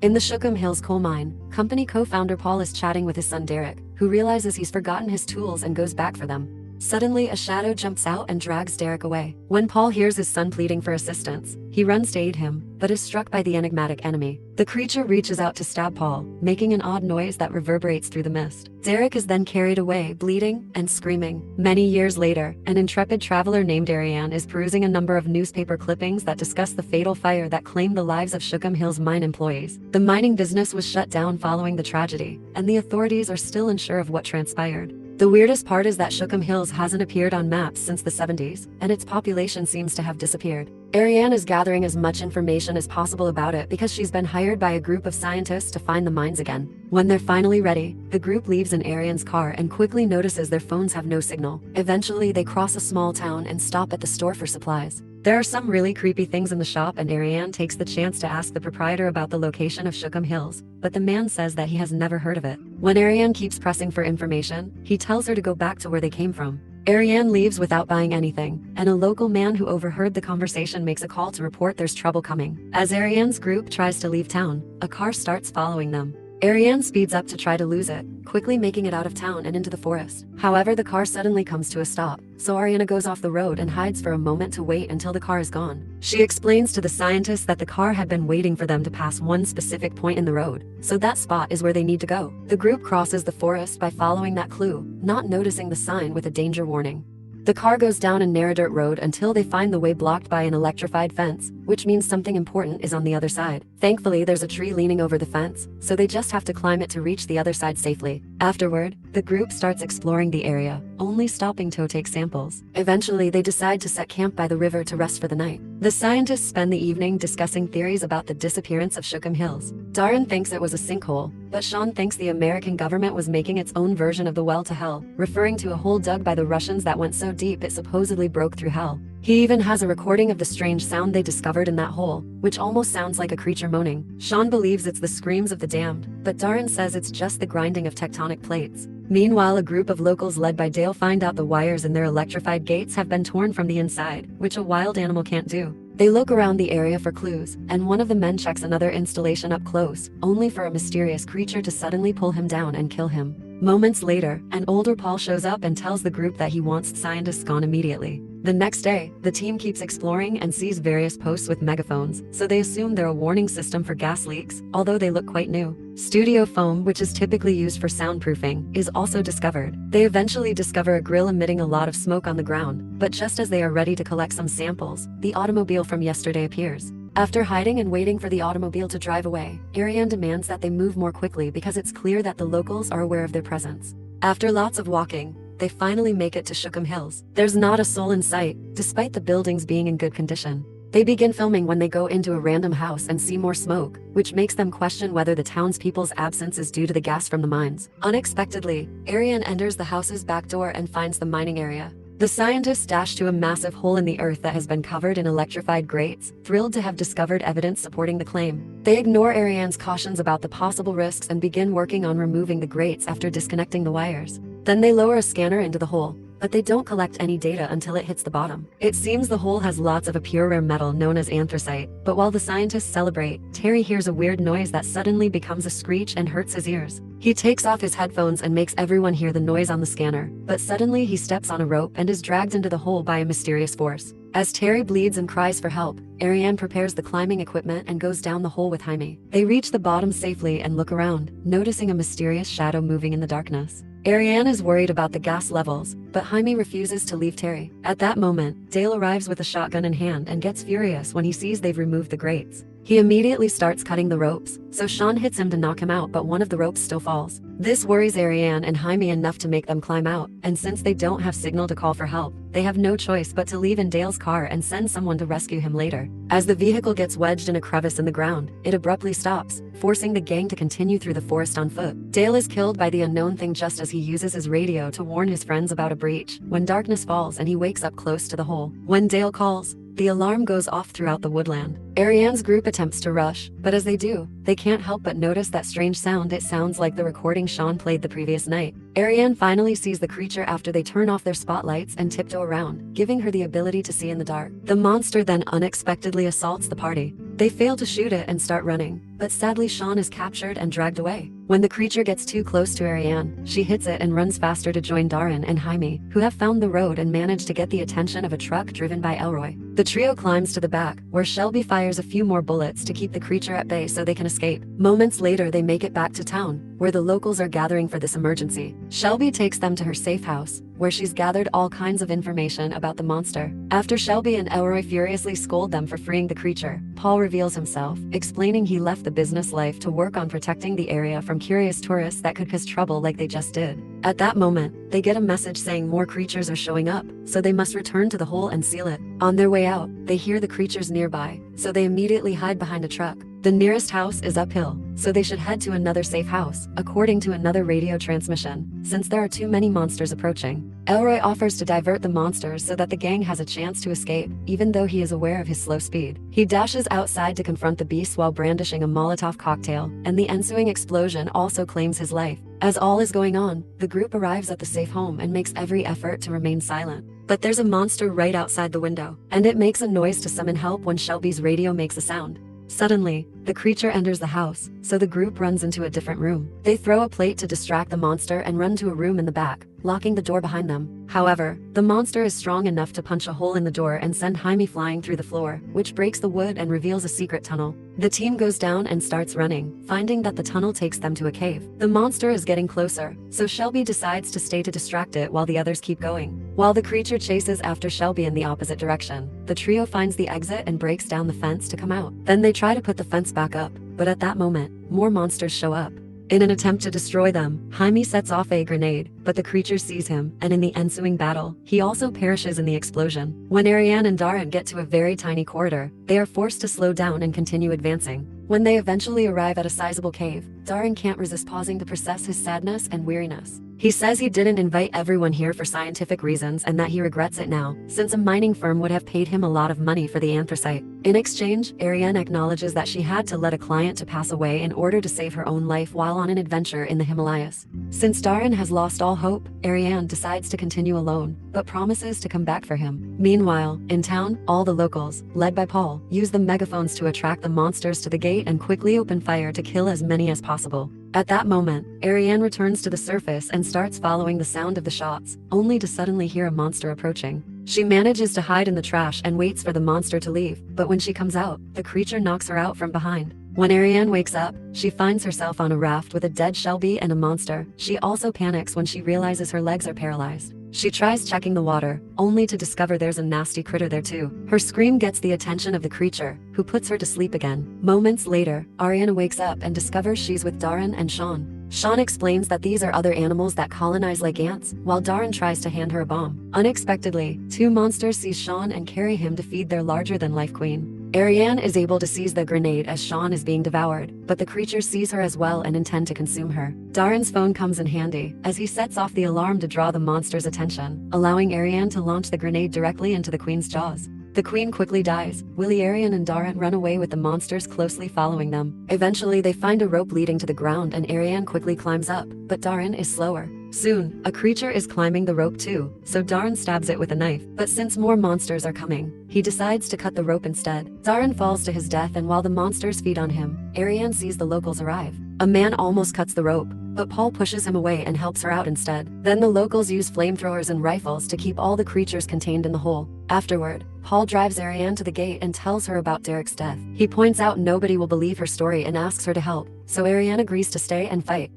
In the Shookham Hills coal mine, company co-founder Paul is chatting with his son Derek, who realizes he's forgotten his tools and goes back for them. Suddenly, a shadow jumps out and drags Derek away. When Paul hears his son pleading for assistance, he runs to aid him, but is struck by the enigmatic enemy. The creature reaches out to stab Paul, making an odd noise that reverberates through the mist. Derek is then carried away, bleeding and screaming. Many years later, an intrepid traveler named Ariane is perusing a number of newspaper clippings that discuss the fatal fire that claimed the lives of Shookham Hills mine employees. The mining business was shut down following the tragedy, and the authorities are still unsure of what transpired. The weirdest part is that Shookham Hills hasn't appeared on maps since the 70s, and its population seems to have disappeared. Ariane is gathering as much information as possible about it because she's been hired by a group of scientists to find the mines again. When they're finally ready, the group leaves in Ariane's car and quickly notices their phones have no signal. Eventually, they cross a small town and stop at the store for supplies. There are some really creepy things in the shop, and Ariane takes the chance to ask the proprietor about the location of Shookham Hills, but the man says that he has never heard of it. When Ariane keeps pressing for information, he tells her to go back to where they came from. Ariane leaves without buying anything, and a local man who overheard the conversation makes a call to report there's trouble coming. As Ariane's group tries to leave town, a car starts following them. Ariane speeds up to try to lose it, quickly making it out of town and into the forest. However, the car suddenly comes to a stop, so Ariane goes off the road and hides for a moment to wait until the car is gone. She explains to the scientists that the car had been waiting for them to pass one specific point in the road, so that spot is where they need to go. The group crosses the forest by following that clue, not noticing the sign with a danger warning. The car goes down a narrow dirt road until they find the way blocked by an electrified fence, which means something important is on the other side. Thankfully, there's a tree leaning over the fence, so they just have to climb it to reach the other side safely. Afterward, the group starts exploring the area, only stopping to take samples. Eventually, they decide to set camp by the river to rest for the night. The scientists spend the evening discussing theories about the disappearance of Shookham Hills. Darren thinks it was a sinkhole, but Sean thinks the American government was making its own version of the well to hell, referring to a hole dug by the Russians that went so deep it supposedly broke through hell. He even has a recording of the strange sound they discovered in that hole, which almost sounds like a creature moaning. Sean believes it's the screams of the damned, but Darren says it's just the grinding of tectonic plates. Meanwhile, a group of locals led by Dale find out the wires in their electrified gates have been torn from the inside, which a wild animal can't do. They look around the area for clues, and one of the men checks another installation up close, only for a mysterious creature to suddenly pull him down and kill him. Moments later, an older Paul shows up and tells the group that he wants scientists gone immediately. The next day, the team keeps exploring and sees various posts with megaphones, so they assume they're a warning system for gas leaks, although they look quite new. Studio foam, which is typically used for soundproofing, is also discovered. They eventually discover a grill emitting a lot of smoke on the ground, but just as they are ready to collect some samples, the automobile from yesterday appears. After hiding and waiting for the automobile to drive away, Ariane demands that they move more quickly because it's clear that the locals are aware of their presence. After lots of walking, they finally make it to Shookham Hills. There's not a soul in sight, despite the buildings being in good condition. They begin filming when they go into a random house and see more smoke, which makes them question whether the townspeople's absence is due to the gas from the mines. Unexpectedly, Ariane enters the house's back door and finds the mining area. The scientists dash to a massive hole in the earth that has been covered in electrified grates, thrilled to have discovered evidence supporting the claim. They ignore Ariane's cautions about the possible risks and begin working on removing the grates after disconnecting the wires. Then they lower a scanner into the hole, but they don't collect any data until it hits the bottom. It seems the hole has lots of a pure rare metal known as anthracite, but while the scientists celebrate, Terry hears a weird noise that suddenly becomes a screech and hurts his ears. He takes off his headphones and makes everyone hear the noise on the scanner, but suddenly he steps on a rope and is dragged into the hole by a mysterious force. As Terry bleeds and cries for help, Ariane prepares the climbing equipment and goes down the hole with Jaime. They reach the bottom safely and look around, noticing a mysterious shadow moving in the darkness. Ariane is worried about the gas levels, but Jaime refuses to leave Terry. At that moment, Dale arrives with a shotgun in hand and gets furious when he sees they've removed the grates. He immediately starts cutting the ropes, so Sean hits him to knock him out, but one of the ropes still falls. This worries Ariane and Jaime enough to make them climb out, and since they don't have signal to call for help, they have no choice but to leave in Dale's car and send someone to rescue him later. As the vehicle gets wedged in a crevice in the ground, it abruptly stops, forcing the gang to continue through the forest on foot. Dale is killed by the unknown thing just as he uses his radio to warn his friends about a breach, when darkness falls and he wakes up close to the hole. When Dale calls, the alarm goes off throughout the woodland. Ariane's group attempts to rush, but as they do, they can't help but notice that strange sound. It sounds like the recording Sean played the previous night. Ariane finally sees the creature after they turn off their spotlights and tiptoe around, giving her the ability to see in the dark. The monster then unexpectedly assaults the party. They fail to shoot it and start running, but sadly Sean is captured and dragged away. When the creature gets too close to Ariane, she hits it and runs faster to join Darren and Jaime, who have found the road and manage to get the attention of a truck driven by Elroy. The trio climbs to the back, where Shelby fires a few more bullets to keep the creature at bay so they can escape. Moments later they make it back to town, where the locals are gathering for this emergency. Shelby takes them to her safe house, where she's gathered all kinds of information about the monster. After Shelby and Elroy furiously scold them for freeing the creature, Paul reveals himself, explaining he left the business life to work on protecting the area from curious tourists that could cause trouble like they just did. At that moment, they get a message saying more creatures are showing up, so they must return to the hole and seal it. On their way out, they hear the creatures nearby, so they immediately hide behind a truck. The nearest house is uphill, so they should head to another safe house, according to another radio transmission, since there are too many monsters approaching. Elroy offers to divert the monsters so that the gang has a chance to escape, even though he is aware of his slow speed. He dashes outside to confront the beasts while brandishing a Molotov cocktail, and the ensuing explosion also claims his life. As all is going on, the group arrives at the safe home and makes every effort to remain silent. But there's a monster right outside the window, and it makes a noise to summon help when Shelby's radio makes a sound. Suddenly, the creature enters the house, so the group runs into a different room. They throw a plate to distract the monster and run to a room in the back, locking the door behind them. However, the monster is strong enough to punch a hole in the door and send Jaime flying through the floor, which breaks the wood and reveals a secret tunnel. The team goes down and starts running, finding that the tunnel takes them to a cave. The monster is getting closer, so Shelby decides to stay to distract it while the others keep going. While the creature chases after Shelby in the opposite direction, the trio finds the exit and breaks down the fence to come out. Then they try to put the fence back up, but at that moment, more monsters show up. In an attempt to destroy them, Jaime sets off a grenade, but the creature sees him, and in the ensuing battle, he also perishes in the explosion. When Ariane and Darren get to a very tiny corridor, they are forced to slow down and continue advancing. When they eventually arrive at a sizable cave, Darren can't resist pausing to process his sadness and weariness. He says he didn't invite everyone here for scientific reasons and that he regrets it now, since a mining firm would have paid him a lot of money for the anthracite. In exchange, Ariane acknowledges that she had to let a client to pass away in order to save her own life while on an adventure in the Himalayas. Since Darren has lost all hope, Ariane decides to continue alone, but promises to come back for him. Meanwhile, in town, all the locals, led by Paul, use the megaphones to attract the monsters to the gate and quickly open fire to kill as many as possible. At that moment, Ariane returns to the surface and starts following the sound of the shots, only to suddenly hear a monster approaching. She manages to hide in the trash and waits for the monster to leave, but when she comes out, the creature knocks her out from behind. When Ariane wakes up, she finds herself on a raft with a dead Shelby and a monster. She also panics when she realizes her legs are paralyzed. She tries checking the water, only to discover there's a nasty critter there too. Her scream gets the attention of the creature, who puts her to sleep again. Moments later, Ariana wakes up and discovers she's with Darren and Sean. Sean explains that these are other animals that colonize like ants, while Darren tries to hand her a bomb. Unexpectedly, two monsters seize Sean and carry him to feed their larger-than-life queen. Ariane is able to seize the grenade as Sean is being devoured, but the creatures seize her as well and intend to consume her. Darren's phone comes in handy, as he sets off the alarm to draw the monster's attention, allowing Ariane to launch the grenade directly into the queen's jaws. The queen quickly dies. Ariane and Darren run away with the monsters closely following them. Eventually they find a rope leading to the ground and Ariane quickly climbs up, but Darren is slower. Soon, a creature is climbing the rope too, so Darren stabs it with a knife. But since more monsters are coming, he decides to cut the rope instead. Darren falls to his death, and while the monsters feed on him, Ariane sees the locals arrive. A man almost cuts the rope, but Paul pushes him away and helps her out instead. Then the locals use flamethrowers and rifles to keep all the creatures contained in the hole. Afterward, Paul drives Ariane to the gate and tells her about Derek's death. He points out nobody will believe her story and asks her to help, so Ariane agrees to stay and fight.